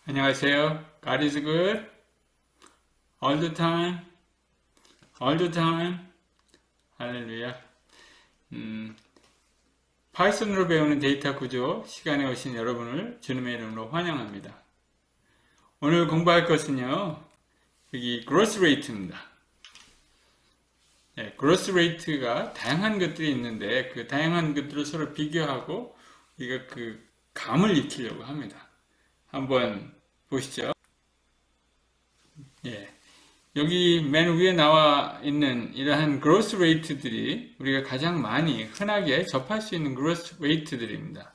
안녕하세요. God is good. All the time. All the time. 할렐루야. 파이썬으로 배우는 데이터 구조 시간에 오신 여러분을 주님의 이름으로 환영합니다. 오늘 공부할 것은요. 여기 growth rate입니다. 네, growth rate가 다양한 것들이 있는데 그 다양한 것들을 서로 비교하고 우리가 그 감을 익히려고 합니다. 한번 보시죠. 예, 여기 맨 위에 나와 있는 이러한 growth rate들이 우리가 가장 많이 흔하게 접할 수 있는 growth rate들입니다.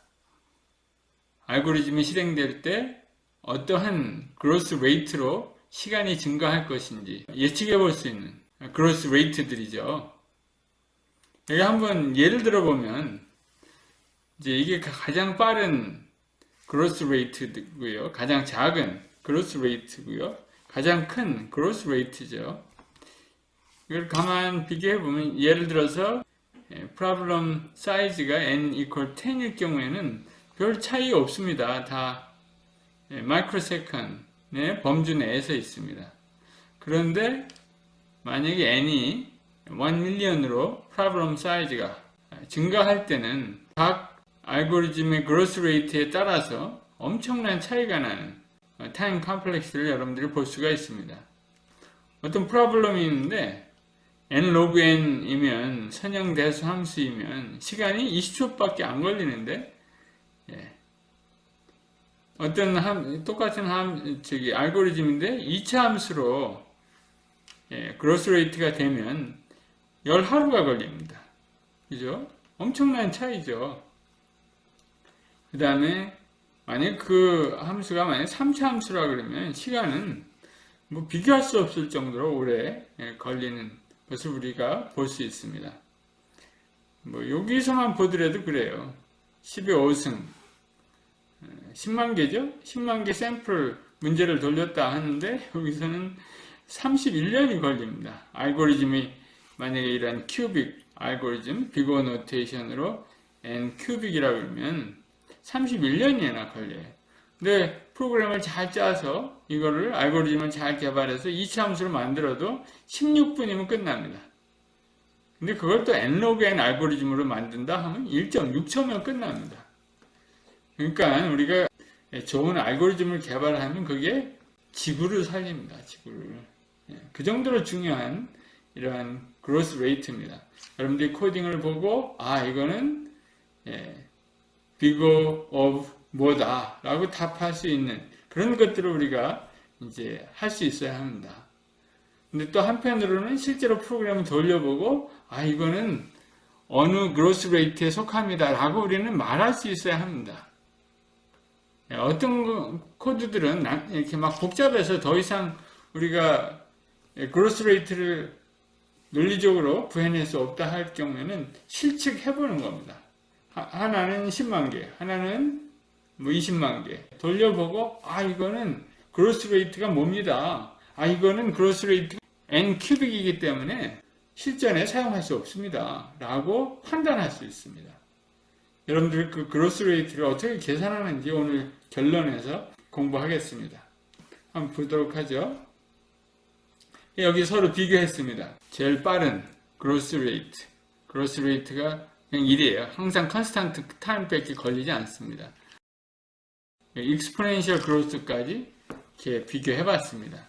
알고리즘이 실행될 때 어떠한 growth rate로 시간이 증가할 것인지 예측해 볼 수 있는 growth rate들이죠. 여기 한번 예를 들어 보면 이제 이게 가장 빠른 growth rate고요. 가장 작은 growth rate고요. 가장 큰 growth rate죠. 이걸 가만 비교해 보면 예를 들어서 problem size가 n equal 10일 경우에는 별 차이 없습니다. 다 microsecond의 범주 내에서 있습니다. 그런데 만약에 n이 1million으로 problem size가 증가할 때는 각 알고리즘의 growth rate에 따라서 엄청난 차이가 나는 타임 컴플렉스를 여러분들이 볼 수가 있습니다. 어떤 프로블럼이 있는데 n log n이면 선형대수 함수이면 시간이 20초밖에 안 걸리는데 어떤 똑같은 알고리즘인데 2차 함수로 growth rate가 되면 10하루가 걸립니다. 그죠? 엄청난 차이죠. 그 다음에 만약 그 함수가 만약 3차 함수라 그러면 시간은 뭐 비교할 수 없을 정도로 오래 걸리는 것을 우리가 볼 수 있습니다. 뭐 여기서만 보더라도 그래요. 10의 5승 10만 개죠? 10만 개 샘플 문제를 돌렸다 하는데 여기서는 31년이 걸립니다. 알고리즘이 만약에 이런 큐빅 알고리즘 비고 노테이션으로 n 큐빅이라 그러면 31년이나 걸려요. 근데 프로그램을 잘 짜서 이거를 알고리즘을 잘 개발해서 2차 함수를 만들어도 16분이면 끝납니다. 근데 그걸 또 nlog n 알고리즘으로 만든다 하면 1.6초면 끝납니다. 그러니까 우리가 좋은 알고리즘을 개발하면 그게 지구를 살립니다. 지구를. 그 정도로 중요한 이러한 growth rate입니다. 여러분들이 코딩을 보고 이거는 bigger of 뭐다 라고 답할 수 있는 그런 것들을 우리가 이제 할 수 있어야 합니다. 근데 또 한편으로는 실제로 프로그램을 돌려보고 이거는 어느 growth rate에 속합니다 라고 우리는 말할 수 있어야 합니다. 어떤 코드들은 이렇게 막 복잡해서 더 이상 우리가 growth rate를 논리적으로 구해낼 수 없다 할 경우에는 실측해보는 겁니다. 하나는 10만 개, 하나는 뭐 20만 개 돌려보고 이거는 growth rate가 뭡니다. 이거는 growth rate n 큐빅이기 때문에 실전에 사용할 수 없습니다. 라고 판단할 수 있습니다. 여러분들 그 growth rate를 어떻게 계산하는지 오늘 결론에서 공부하겠습니다. 한번 보도록 하죠. 여기 서로 비교했습니다. 제일 빠른 growth rate가 그냥 1이에요. 항상 컨스탄트 타임밖에 걸리지 않습니다. exponential growth까지 이렇게 비교해 봤습니다.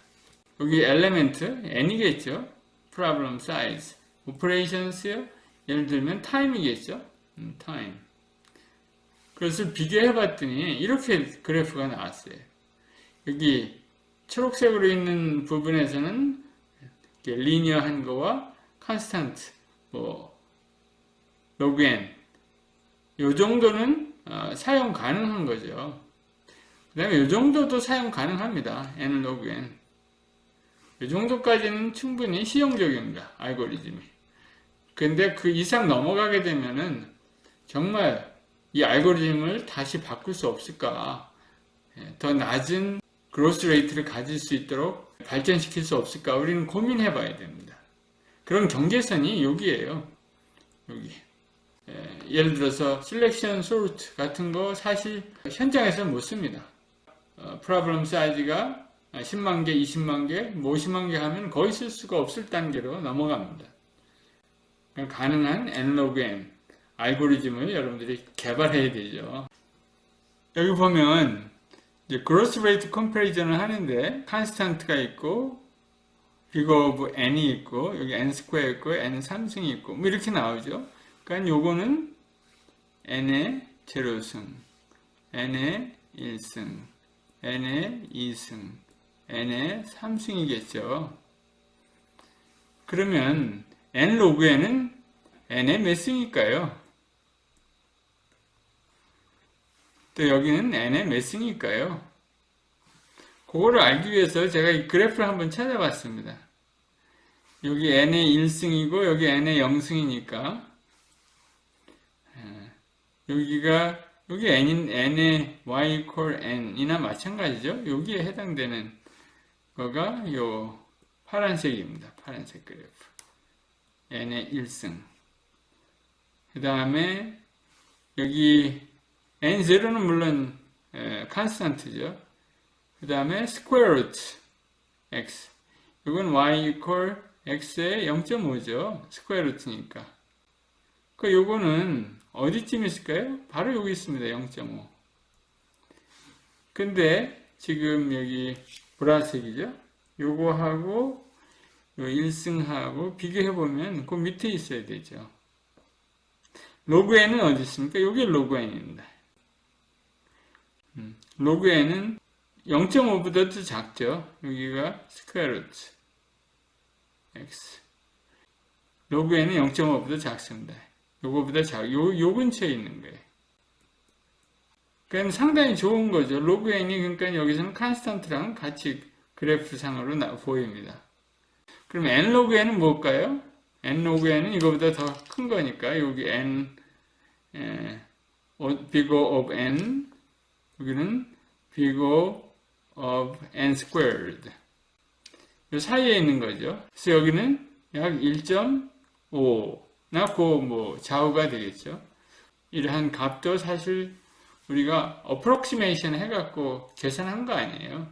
여기 엘리멘트 n이겠죠. problem size, operations요. 예를 들면 time이겠죠. time. 그것을 비교해 봤더니 이렇게 그래프가 나왔어요. 여기 초록색으로 있는 부분에서는 리니어한 거와 컨스탄트, log n 요 정도는 사용 가능한 거죠. 그 다음에 요 정도도 사용 가능합니다. n log n. 이 정도까지는 충분히 시용적입니다. 알고리즘이. 근데 그 이상 넘어가게 되면은 정말 이 알고리즘을 다시 바꿀 수 없을까? 더 낮은 그로스 레이트를 가질 수 있도록 발전시킬 수 없을까? 우리는 고민해 봐야 됩니다. 그런 경계선이 여기에요. 여기. 예를 들어서 셀렉션 소르트 같은 거 사실 현장에서는 못 씁니다. 프로블럼 사이즈가 10만 개, 20만 개, 50만 개 하면 거의 쓸 수가 없을 단계로 넘어갑니다. 가능한 nlog n 알고리즘을 여러분들이 개발해야 되죠. 여기 보면 이제 그로스 레이트 컴패리전을 하는데 컨스탄트가 있고 big of n이 있고 여기 n 스퀘어 있고 n 3승이 있고 뭐 이렇게 나오죠. 그러니까 요거는 n의 제로승, n의 1승, n의 2승, n의 3승이겠죠. 그러면 n 로그 n은 n의 몇 승일까요? 또 여기는 n의 몇 승일까요? 그거를 알기 위해서 제가 이 그래프를 한번 찾아봤습니다. 여기 n의 1승이고 여기 n의 0승이니까 여기 n의 y equal n이나 마찬가지죠. 여기에 해당되는 거가 요 파란색입니다. 파란색 그래프. n의 1승. 그 다음에 여기 n0는 물론 컨스탄트죠. 그 다음에 스퀘어 루트 x. 이건 y equal x의 0.5죠. 스퀘어 루트니까. 그 요거는 어디쯤 있을까요? 바로 여기 있습니다. 0.5. 근데 지금 여기 보라색이죠? 요거하고 요 1승하고 비교해보면 그 밑에 있어야 되죠. 로그 n은 어디 있습니까? 여기 로그 n입니다. 로그 n은 0.5보다도 작죠. 여기가 스퀘어 루트 x. 로그 n은 0.5보다 작습니다. 요거보다 요 근처에 있는 거예요. 그럼 상당히 좋은 거죠. 로그 n이 그러니까 여기서는 컨스탄트랑 같이 그래프 상으로 보입니다. 그럼 n 로그 n은 뭘까요? n 로그 n은 이거보다 더 큰 거니까 여기 n big of n 여기는 big of n squared 이 사이에 있는 거죠. 그래서 여기는 약 1.5나 그 좌우가 되겠죠. 이러한 값도 사실 우리가 approximation 해갖고 계산한 거 아니에요.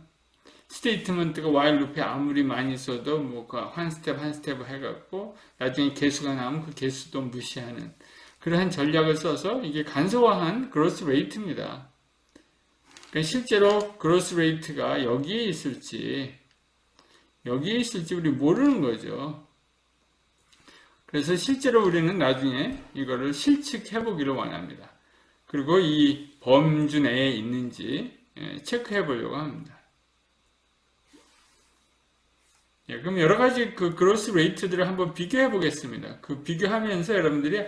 스테이트먼트가 while 루프에 아무리 많이 써도 한 스텝 한 스텝 해갖고 나중에 개수가 나오면 그 개수도 무시하는 그러한 전략을 써서 이게 간소화한 그로스 레이트입니다. 그러니까 실제로 그로스 레이트가 여기에 있을지 우리 모르는 거죠. 그래서 실제로 우리는 나중에 이거를 실측해 보기를 원합니다. 그리고 이 범주 내에 있는지 체크해 보려고 합니다. 그럼 여러 가지 그 그로스 레이트들을 한번 비교해 보겠습니다. 그 비교하면서 여러분들이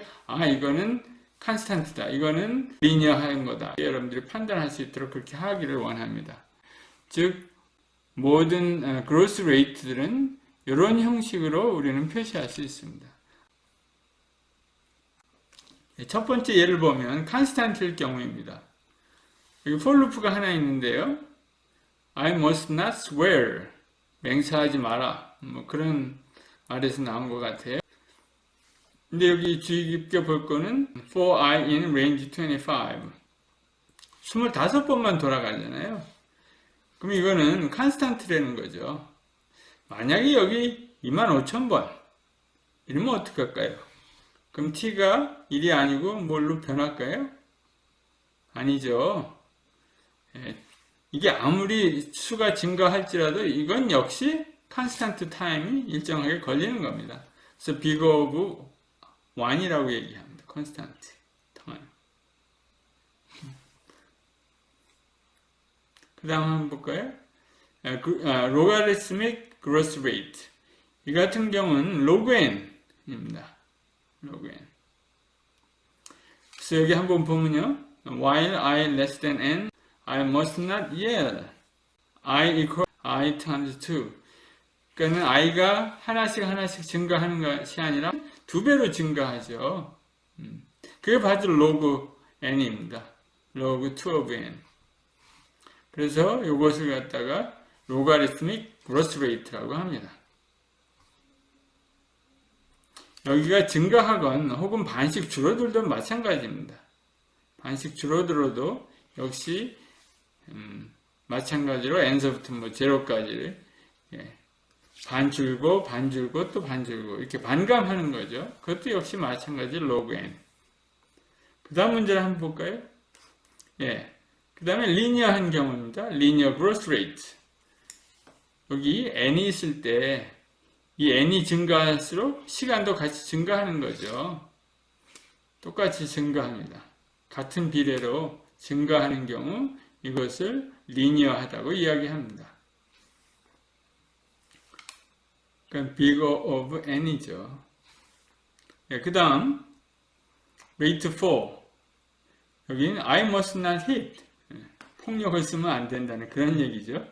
이거는 컨스탄트다, 이거는 리니어한 거다, 여러분들이 판단할 수 있도록 그렇게 하기를 원합니다. 즉 모든 그로스 레이트들은 이런 형식으로 우리는 표시할 수 있습니다. 첫 번째 예를 보면 컨스탄트일 경우입니다. 여기 for 루프가 하나 있는데요. I must not swear. 맹세하지 마라. 그런 말에서 나온 것 같아요. 근데 여기 주의 깊게 볼 거는 for I in range 25. 25번만 돌아가잖아요. 그럼 이거는 컨스탄트라는 거죠. 만약에 여기 25,000번 이러면 어떡할까요? 그럼 t가 1이 아니고 뭘로 변할까요? 아니죠. 이게 아무리 수가 증가할지라도 이건 역시 컨스탄트 타임이 일정하게 걸리는 겁니다. 그래서 big of 1이라고 얘기합니다. 컨스탄트 타임. 그 다음 한번 볼까요? logarithmic growth rate. 이 같은 경우는 log n입니다. log n. 그래서 여기 한번 보면요. while I less than n, I must not yell. I equal I times 2. 그러니까 i가 하나씩 증가하는 것이 아니라 2배로 증가하죠. 그게 바로 로그 n입니다. 로그 2 of n. 그래서 이것을 갖다가 로가리스믹 그로스 레이트라고 합니다. 여기가 증가하건 혹은 반씩 줄어들도 마찬가지입니다. 반씩 줄어들어도 역시 마찬가지로 n서부터 뭐 제로까지를 반 줄고 또 반 줄고 이렇게 반감하는 거죠. 그것도 역시 마찬가지 로그 n. 그 다음 문제를 한번 볼까요? 그 다음에 리니어한 경우입니다. 리니어 그로스 레이트. 여기 n이 있을 때 이 n이 증가할수록 시간도 같이 증가하는 거죠. 똑같이 증가합니다. 같은 비례로 증가하는 경우 이것을 리니어하다고 이야기합니다. 그러니까 bigger of n이죠. 그 다음 rate 4. 여기는 I must not hit. 폭력을 쓰면 안 된다는 그런 얘기죠.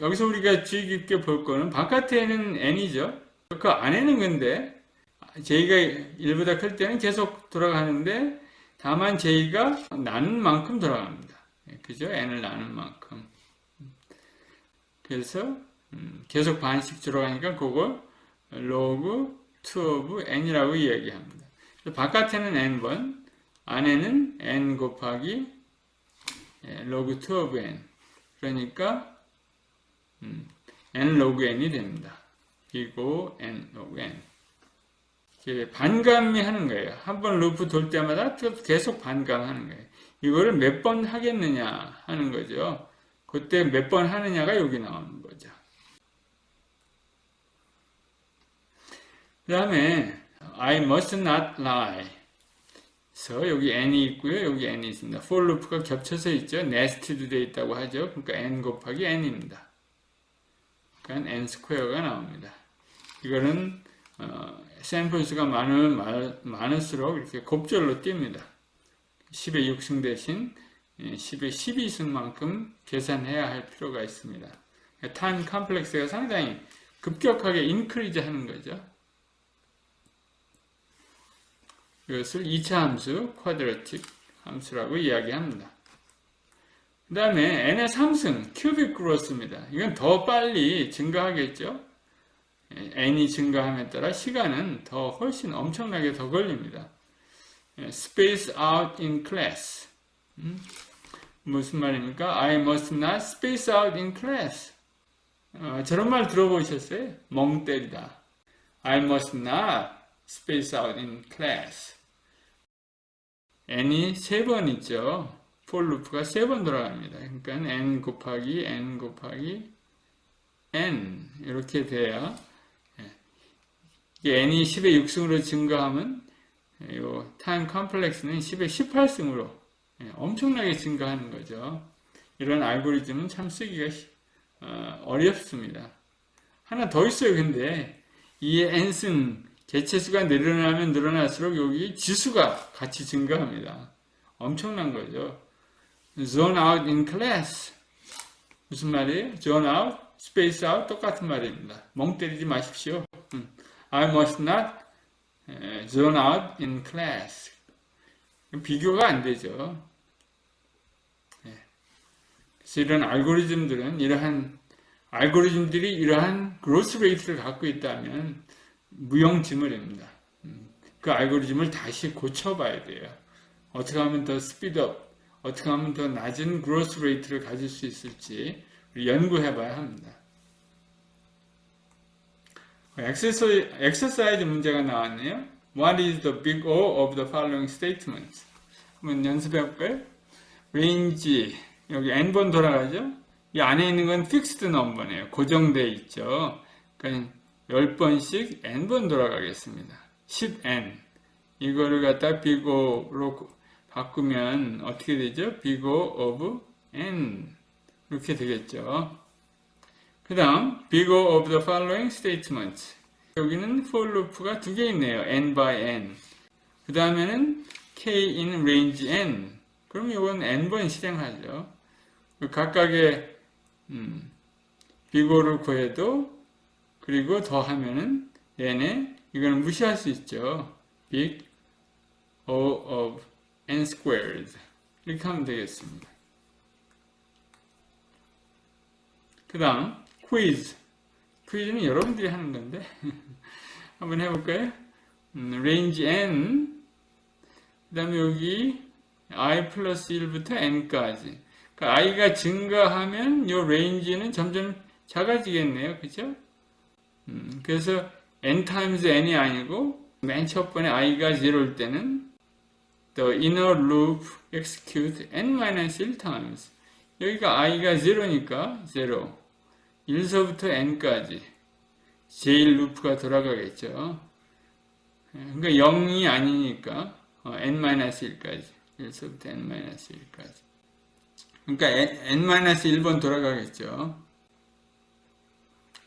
여기서 우리가 주의 깊게 볼 거는 바깥에는 n이죠. 그 안에는 근데 j가 1보다 클 때는 계속 돌아가는데 다만 j가 나눈 만큼 돌아갑니다. 그죠? n을 나눈 만큼. 그래서 계속 반씩 들어가니까 그걸 log 2 of n이라고 이야기합니다. 바깥에는 n번, 안에는 n 곱하기 log 2 of n. 그러니까 n log n이 됩니다. 그리고 n log n. 이렇게 반감이 하는 거예요. 한번 루프 돌 때마다 계속 반감하는 거예요. 이거를 몇 번 하겠느냐 하는 거죠. 그때 몇 번 하느냐가 여기 나오는 거죠. 그 다음에 I must not lie. 그래서 여기 n이 있고요. 여기 n이 있습니다. for loop가 겹쳐서 있죠. nested 되어 있다고 하죠. 그러니까 n 곱하기 n입니다. 그러니까 n 스퀘어가 나옵니다. 이거는 샘플 수가 많을수록 이렇게 곱절로 띕니다. 10의 6승 대신 10의 12승만큼 계산해야 할 필요가 있습니다. 타임 컴플렉스가 상당히 급격하게 인크리즈 하는 거죠. 이것을 2차 함수, 쿼드라틱 함수라고 이야기합니다. 그 다음에 n의 3승, 큐빅 그로스입니다. 이건 더 빨리 증가하겠죠. n이 증가함에 따라 시간은 더 훨씬 엄청나게 더 걸립니다. Space out in class. 무슨 말입니까? I must not space out in class. 저런 말 들어보셨어요? 멍 때리다. I must not space out in class. n이 3번 있죠. for loop가 3번 돌아갑니다. 그러니까 n 곱하기 n 이렇게 돼야 n이 10의 6승으로 증가하면 이 타임 컴플렉스는 10의 18승으로 엄청나게 증가하는 거죠. 이런 알고리즘은 참 쓰기가 어렵습니다. 하나 더 있어요. 근데 이 n승 개체수가 늘어나면 늘어날수록 여기 지수가 같이 증가합니다. 엄청난 거죠. zone out in class. 무슨 말이에요? zone out, space out 똑같은 말입니다. 멍 때리지 마십시오. I must not zone out in class. 비교가 안 되죠. 그래서 이런 알고리즘들이 이러한 그로스 레이트를 갖고 있다면 무용지물입니다. 그 알고리즘을 다시 고쳐봐야 돼요. 어떻게 하면 더 스피드업, 어떻게 하면 더 낮은 그로스 레이트를 가질 수 있을지 연구해봐야 합니다. 엑서사이즈 문제가 나왔네요. What is the big O of the following statements? 한번 연습해볼까요? range, 여기 n번 돌아가죠? 이 안에 있는 건 fixed number네요. 고정되어 있죠. 그러니까 10번씩 n번 돌아가겠습니다. 10n. 이거를 갖다 big O로 바꾸면 어떻게 되죠? big O of n. 이렇게 되겠죠. 그 다음 big O of the following statements. 여기는 for loop가 2개 있네요. n by n. 그 다음에는 k in range n. 그럼 이건 n번 실행하죠. 각각의 big O를 구해도 그리고 더하면은 n에 이거는 무시할 수 있죠. big O of n squared 이렇게 하면 되겠습니다. 그 다음 퀴즈는 여러분들이 하는 건데 한번 해볼까요? range n 그 다음에 여기 i 플러스 1부터 n까지 그러니까 i가 증가하면 이 range는 점점 작아지겠네요. 그죠? 그래서 n times n이 아니고 맨 첫 번에 i가 0일 때는 the inner loop execute n-1 times 여기가 i가 0니까 0 1서부터 n까지 제일 루프가 돌아가겠죠. 그러니까 0이 아니니까 n-1까지 1서부터 n-1까지 그러니까 n-1번 돌아가겠죠.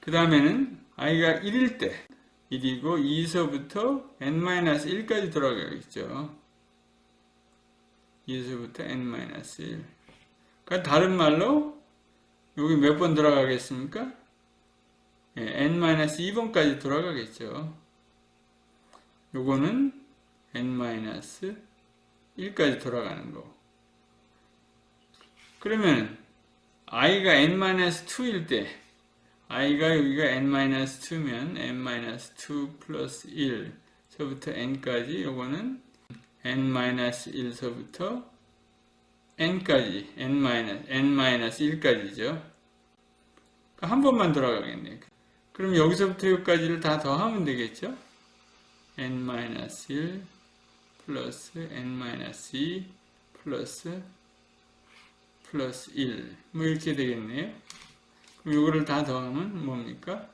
그 다음에는 i가 1일 때 1이고 2서부터 n-1까지 돌아가겠죠. 2서부터 n-1 그러니까 다른 말로 여기 몇 번 돌아가겠습니까? n-2번까지 돌아가겠죠. 요거는 n-1까지 돌아가는 거. 그러면 i가 n-2일 때 i가 여기가 n-2면 n-2 플러스 1 서부터 n까지 요거는 n-1서부터 n까지 n-1까지죠. 한 번만 돌아가겠네요. 그럼 여기서부터 여기까지를 다 더하면 되겠죠. n-1 플러스 n-2 플러스 1 뭐 이렇게 되겠네요. 그럼 이거를 다 더하면 뭡니까?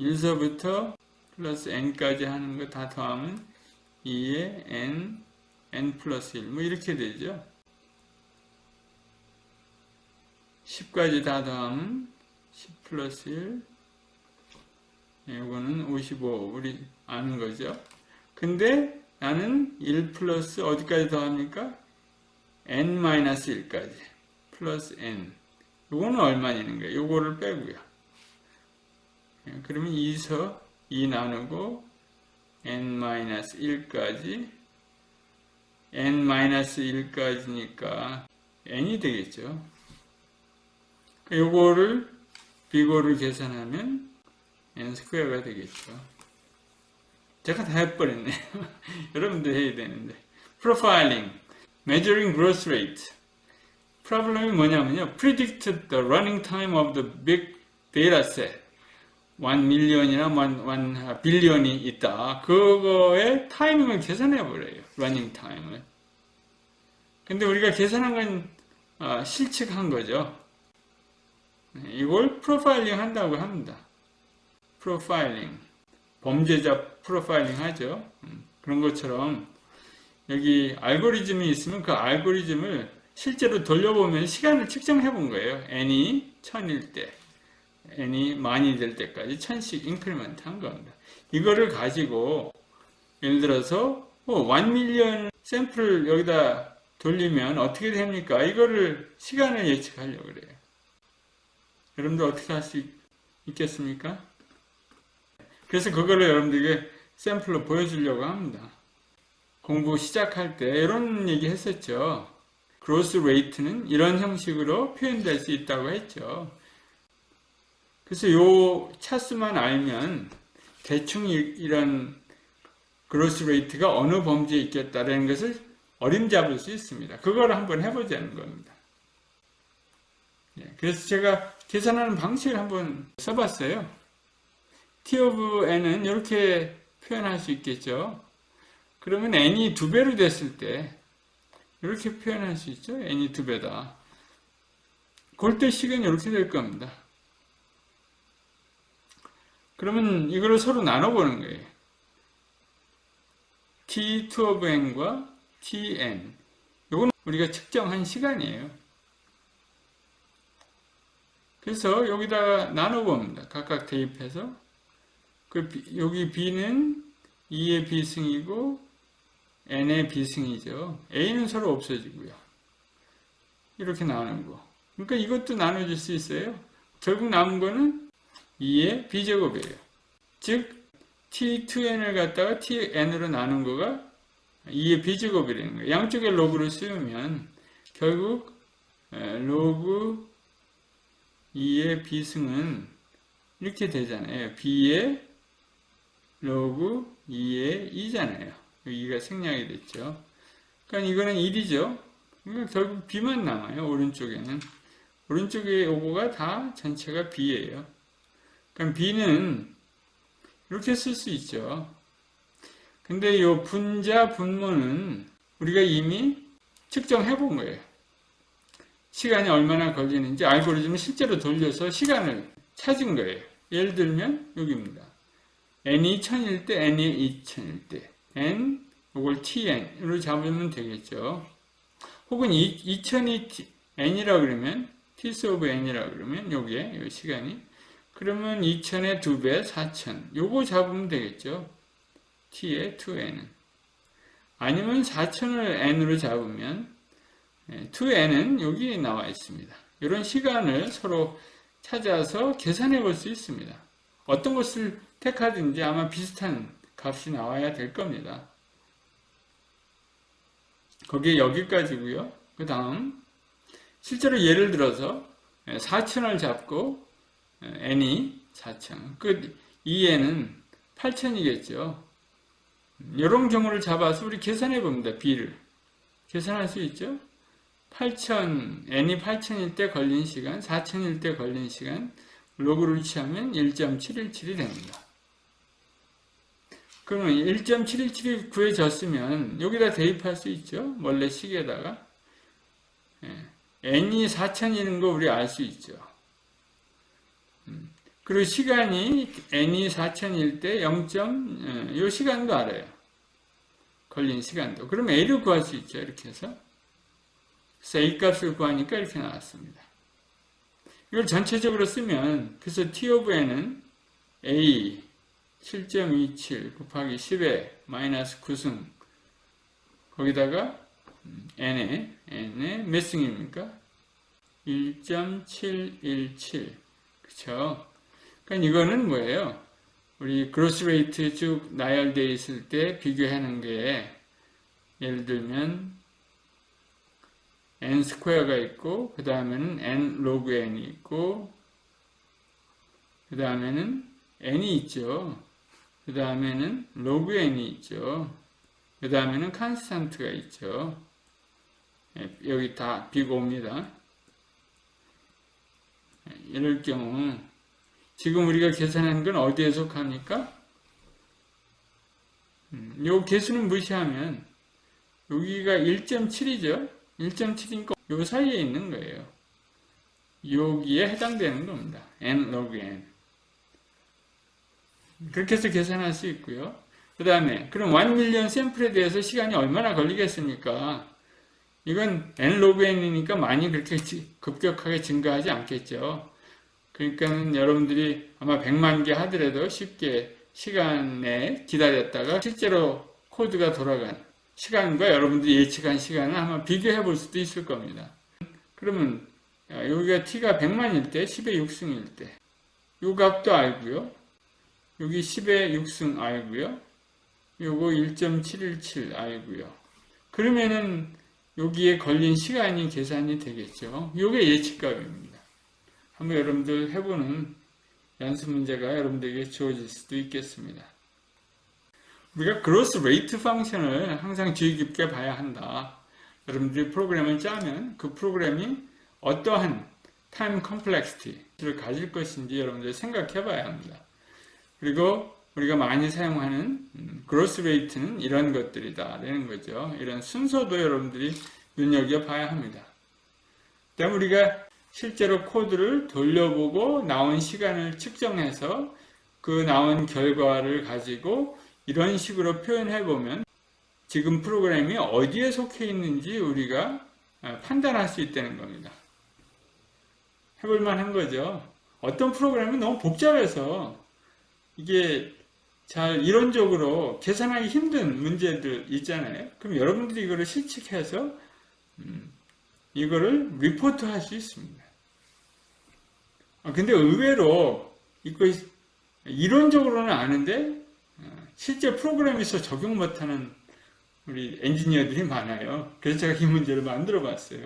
1서부터 플러스 n까지 하는 거 다 더하면 2에 n 플러스 1 뭐 이렇게 되죠. 10까지 다 더하면 10 플러스 1 이거는 55 우리 아는 거죠. 근데 나는 1 플러스 어디까지 더합니까? n-1까지 플러스 n 요거는 얼마 있는 거예요? 요거를 빼고요. 그러면 2서 2 나누고 n-1까지 n-1까지니까 n이 되겠죠. 요거를 비고를 계산하면 n 스퀘어가 되겠죠. 제가 다 해버렸네요. 여러분도 해야 되는데. 프로파일링, measuring growth rate. 프로블럼이 뭐냐면요. predict the running time of the big data set. 1 million이나 1 billion이 있다. 그거의 타이밍을 계산해 버려요. running time을. 근데 우리가 계산한 건 실측한 거죠. 이걸 프로파일링 한다고 합니다. 프로파일링. 범죄자 프로파일링 하죠. 그런 것처럼 여기 알고리즘이 있으면 그 알고리즘을 실제로 돌려보면 시간을 측정해 본 거예요. n이 1000일 때, n이 만이 될 때까지 1000씩 인크리먼트 한 겁니다. 이거를 가지고 예를 들어서 1 밀리언 샘플을 여기다 돌리면 어떻게 됩니까? 이거를 시간을 예측하려고 그래요. 여러분들 어떻게 할 수 있겠습니까? 그래서 그거를 여러분들에게 샘플로 보여주려고 합니다. 공부 시작할 때 이런 얘기 했었죠. 그로스 레이트는 이런 형식으로 표현될 수 있다고 했죠. 그래서 요 차수만 알면 대충 이런 그로스 레이트가 어느 범주에 있겠다라는 것을 어림잡을 수 있습니다. 그걸 한번 해보자는 겁니다. 그래서 제가 계산하는 방식을 한번 써봤어요. T of n은 이렇게 표현할 수 있겠죠. 그러면 n이 2배로 됐을 때 이렇게 표현할 수 있죠. n이 2배다. 그럴 때 식은 이렇게 될 겁니다. 그러면 이거를 서로 나눠보는 거예요. T2 of n과 Tn. 이건 우리가 측정한 시간이에요. 그래서 여기다가 나눠봅니다. 각각 대입해서. 여기 B는 2의 비승이고 N의 비승이죠. A는 서로 없어지고요. 이렇게 나누고. 그러니까 이것도 나눠질 수 있어요. 결국 남은 거는 2의 b제곱이에요. 즉 t2n을 갖다가 tn으로 나눈 거가 2의 b제곱이라는 거예요. 양쪽에 로그를 씌우면 결국 로그 2의 b승은 이렇게 되잖아요. b의 로그 2의 2잖아요. 2가 생략이 됐죠. 그러니까 이거는 1이죠. 그러니까 결국 b만 남아요. 오른쪽에는. 오른쪽에 요거가 다 전체가 b예요. 그럼 b는 이렇게 쓸 수 있죠. 근데 이 분자 분모는 우리가 이미 측정해 본 거예요. 시간이 얼마나 걸리는지 알고리즘을 실제로 돌려서 시간을 찾은 거예요. 예를 들면 여기입니다. n이 1000일 때, n이 2000일 때, n 이걸 tn으로 잡으면 되겠죠. 혹은 2000이 n이라 그러면 t's of n이라 그러면 여기에 이 시간이 그러면 2000의 2배 4000 요거 잡으면 되겠죠. t의 2n은 아니면 4000을 n으로 잡으면 2n은 여기 나와 있습니다. 이런 시간을 서로 찾아서 계산해 볼 수 있습니다. 어떤 것을 택하든지 아마 비슷한 값이 나와야 될 겁니다. 거기에 여기까지고요. 그 다음 실제로 예를 들어서 4000을 잡고 n이 4000 그 2n은 8000이겠죠. 이런 경우를 잡아서 우리 계산해 봅니다. b를 계산할 수 있죠. 8000 n이 8000일 때 걸린 시간 4000일 때 걸린 시간 로그를 취하면 1.717이 됩니다. 그러면 1.717이 구해졌으면 여기다 대입할 수 있죠. 원래 식에다가 n이 4000이는 거 우리 알 수 있죠. 그리고 시간이 n이 4000일 때 0. 요 시간도 알아요. 걸린 시간도. 그럼 a를 구할 수 있죠. 이렇게 해서. 그래서 a 값을 구하니까 이렇게 나왔습니다. 이걸 전체적으로 쓰면 그래서 t of n은 a 7.27 곱하기 10의 마이너스 9승 거기다가 n의 몇 승입니까? 1.717 그쵸? 그러니까 이거는 뭐예요? 우리 그로스 레이트 쭉 나열되어 있을 때 비교하는 게 예를 들면 n 스퀘어가 있고 그 다음에는 n 로그 n이 있고 그 다음에는 n이 있죠. 그 다음에는 로그 n이 있죠. 그 다음에는 컨스탄트가 있죠. 여기 다 비고옵니다. 이럴 경우 지금 우리가 계산한 건 어디에 속합니까? 요 개수는 무시하면 여기가 1.7이죠. 1.7이니까 요 사이에 있는 거예요. 여기에 해당되는 겁니다. n log n. 그렇게 해서 계산할 수 있고요. 그 다음에 그럼 1밀리언 샘플에 대해서 시간이 얼마나 걸리겠습니까? 이건 n log n이니까 많이 그렇게 급격하게 증가하지 않겠죠. 그러니까 여러분들이 아마 100만 개 하더라도 쉽게 시간에 기다렸다가 실제로 코드가 돌아간 시간과 여러분들이 예측한 시간을 한번 비교해 볼 수도 있을 겁니다. 그러면 여기가 t가 100만일 때 10의 6승일 때 이 값도 알고요. 여기 10의 6승 알고요. 요거 1.717 알고요. 그러면은 여기에 걸린 시간이 계산이 되겠죠. 요게 예측값입니다. 한번 여러분들 해보는 연습 문제가 여러분들에게 주어질 수도 있겠습니다. 우리가 그로스 레이트 펑션을 항상 주의 깊게 봐야 한다. 여러분들이 프로그램을 짜면 그 프로그램이 어떠한 타임 컴플렉시티를 가질 것인지 여러분들이 생각해 봐야 합니다. 그리고 우리가 많이 사용하는 그로스 레이트는 이런 것들이다 라는 거죠. 이런 순서도 여러분들이 눈여겨봐야 합니다. 그다음 우리가 실제로 코드를 돌려보고 나온 시간을 측정해서 그 나온 결과를 가지고 이런 식으로 표현해 보면 지금 프로그램이 어디에 속해 있는지 우리가 판단할 수 있다는 겁니다. 해볼 만한 거죠. 어떤 프로그램은 너무 복잡해서 이게 잘 이론적으로 계산하기 힘든 문제들 있잖아요. 그럼 여러분들이 이거를 실측해서 이거를 리포트 할 수 있습니다. 근데 의외로 이거 이론적으로는 아는데 실제 프로그램에서 적용 못하는 우리 엔지니어들이 많아요. 그래서 제가 이 문제를 만들어 봤어요.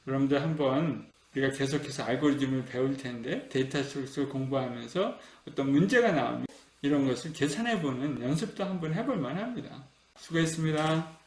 여러분들 한번 우리가 계속해서 알고리즘을 배울 텐데 데이터 스트럭처를 공부하면서 어떤 문제가 나오면 이런 것을 계산해 보는 연습도 한번 해볼 만합니다. 수고했습니다.